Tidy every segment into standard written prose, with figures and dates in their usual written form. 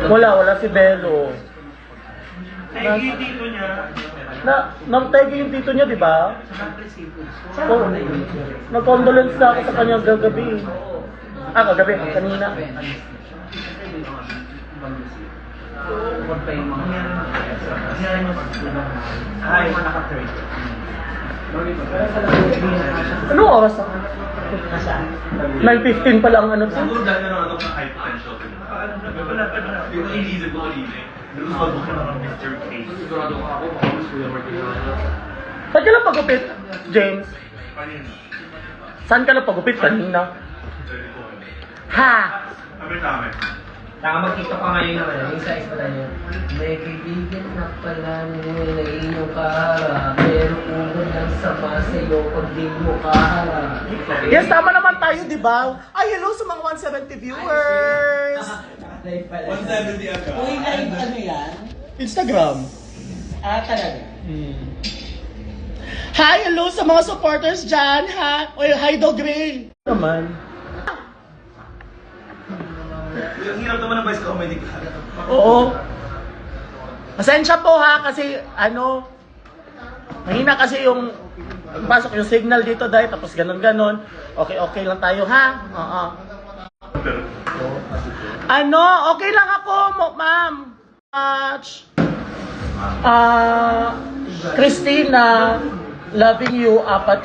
Wala si Belo. Tegi yung tito niya. Nang-tegi yung tito niya, di ba? Oo. Nag-condolence na ako sa kanya gagabi. Kagabi, kanina. Anong oras ako? 9:15 pa lang ano to? Siguro dahil na ano ka high potential. Yung inisip ko kanina. Nalusod ko na ng Mr. K. Sigurado ko ako, baka mas Kuya Martin. Saan ka lang pagupit, James? Kanina. Saan ka lang pagupit kanina? Ha? Sabi namin. Saka magkita pa ngayon naman, yung sa isla niyo. May kaibigan na pala na inyong kaharap. Pero kung walang sama sa'yo, pag di mo kaharap. Yes, tama naman tayo, di ba? Ay, hello sa mga 170 viewers! 170 agad. Uy, live ano yan? Instagram. Talaga. Hi, hello sa mga supporters dyan, ha? Hi, Dog Ray. Naman. Yung hirap naman ng Vice Comedy ka. Oo. Pasensya po ha, kasi mahina kasi yung pasok yung signal dito dahil tapos ganon. Okay lang tayo ha? Oo. Okay lang ako, ma'am. Christina, loving you, apat.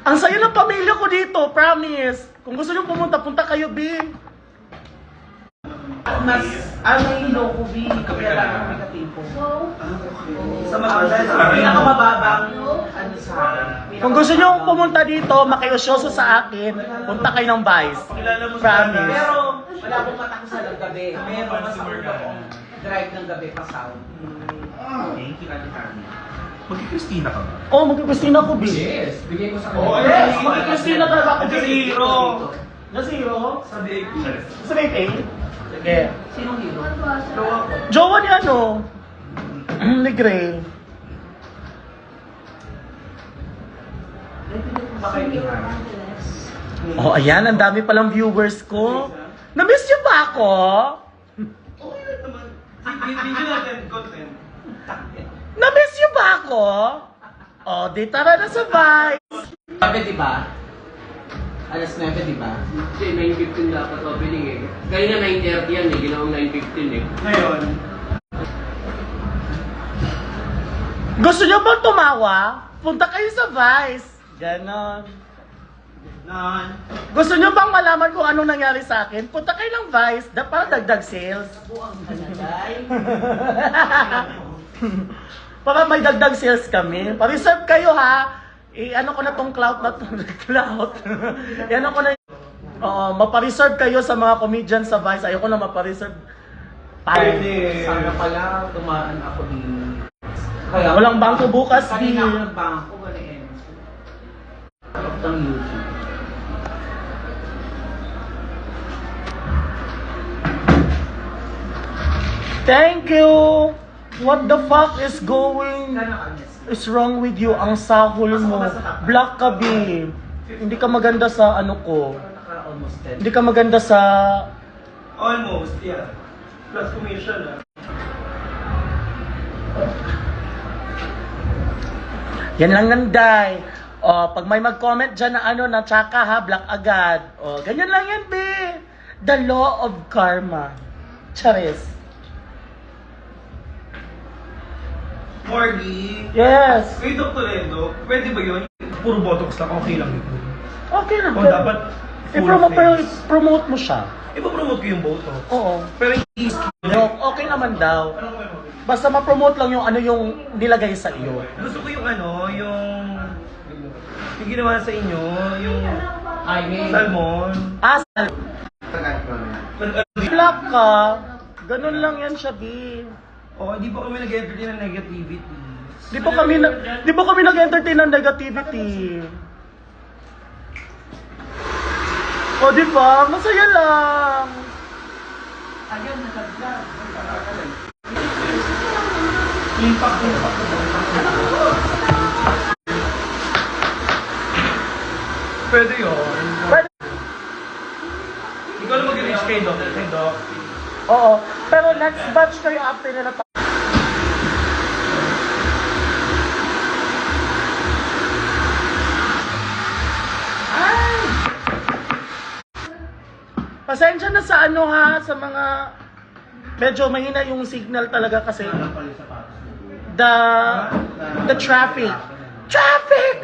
Ang saya ng pamilya ko dito, promise. Kung gusto nyo pumunta, punta kayo, B. Mas, may loko, B. Kaya lang ang may katipo. Sa mga Pinakamababang, ano sa akin. Kung gusto nyo pumunta dito, makiusyoso sa akin, punta kayo ng Vice. Promise. Pero, wala akong matakusan ng gabi. Pero, mas ako akong drive ng gabi pa sound. Thank you, Ate Tami. Mag-Christina ka ba? Oh, mag-Christina ko, B. Yes, bigay ko sa Oo, kanya. Yes, mag-Christina talaga ako. Zero. Na zero? Sabi ko. Sa rate A? Sige. Sinong hero? Jowa ni ni Gray. Oh, ayan, ang dami palang viewers ko. Na-miss niyo ba ako? Okay lang naman. Video natin, content. Na-miss niyo ba ako? Oh, di tara na sa Vice. Gabi, di ba? Alas 9, di ba? Kasi 9:15 dapat opening eh. Kanina 9:30 yan eh, ginawang 9:15 eh. Ngayon, Gusto niyo bang tumawa? Punta kayo sa Vice. Ganon. Gusto niyo bang malaman kung anong nangyari sa akin? Punta kayo ng Vice para dagdag sales. Buang kanaday. Para may dagdag sales kami. Pa-reserve kayo ha. Ano ko na tong clout na tong clout. Ano ko na. Mapa-reserve kayo sa mga comedians sa Vice. Ayoko na mapa-reserve. Sana pala tumaan ako din. Kaya, Walang bangko bukas, kanina ako di. nagbangko, wala eh. Sarap ng YouTube. Thank you. What the fuck is going? Sana kanyas. Is wrong with you? Ang sahol mo. Black ka, babe. Hindi ka maganda sa ano ko. Naka-almost 10. Hindi ka maganda sa... almost, yeah. Plus commission, Yan lang nanday. Pag may mag-comment dyan na na tsaka ha, black agad. Ganyan lang yan, babe. The law of karma. Charis. Morgie. Yes. Kay Dr. Endo, pwede ba yun? Puro botox lang, okay lang yun. Okay na. O dapat full I-promote mo siya. ipapromote ko yung botox. Oo. Pero hindi Okay naman daw. Basta ma-promote lang yung nilagay sa iyo. gusto ko yung yung ginawa sa inyo, yung Ay, may... salmon. Black ka. Ganun lang yan siya, B. Hindi pa kami nag-entertain ng negativity. Di ba kami nag-entertain ng negativity? Di ba? Masaya lang. Ayun, nag-vlog. Impact. Pwede yun. Pwede. Ikaw na mag-reach kay Kay Doc. Oo. Pero next batch kayo after nila. Ay! Pasensya na sa ano ha, sa mga medyo mahina yung signal talaga kasi the traffic. Traffic!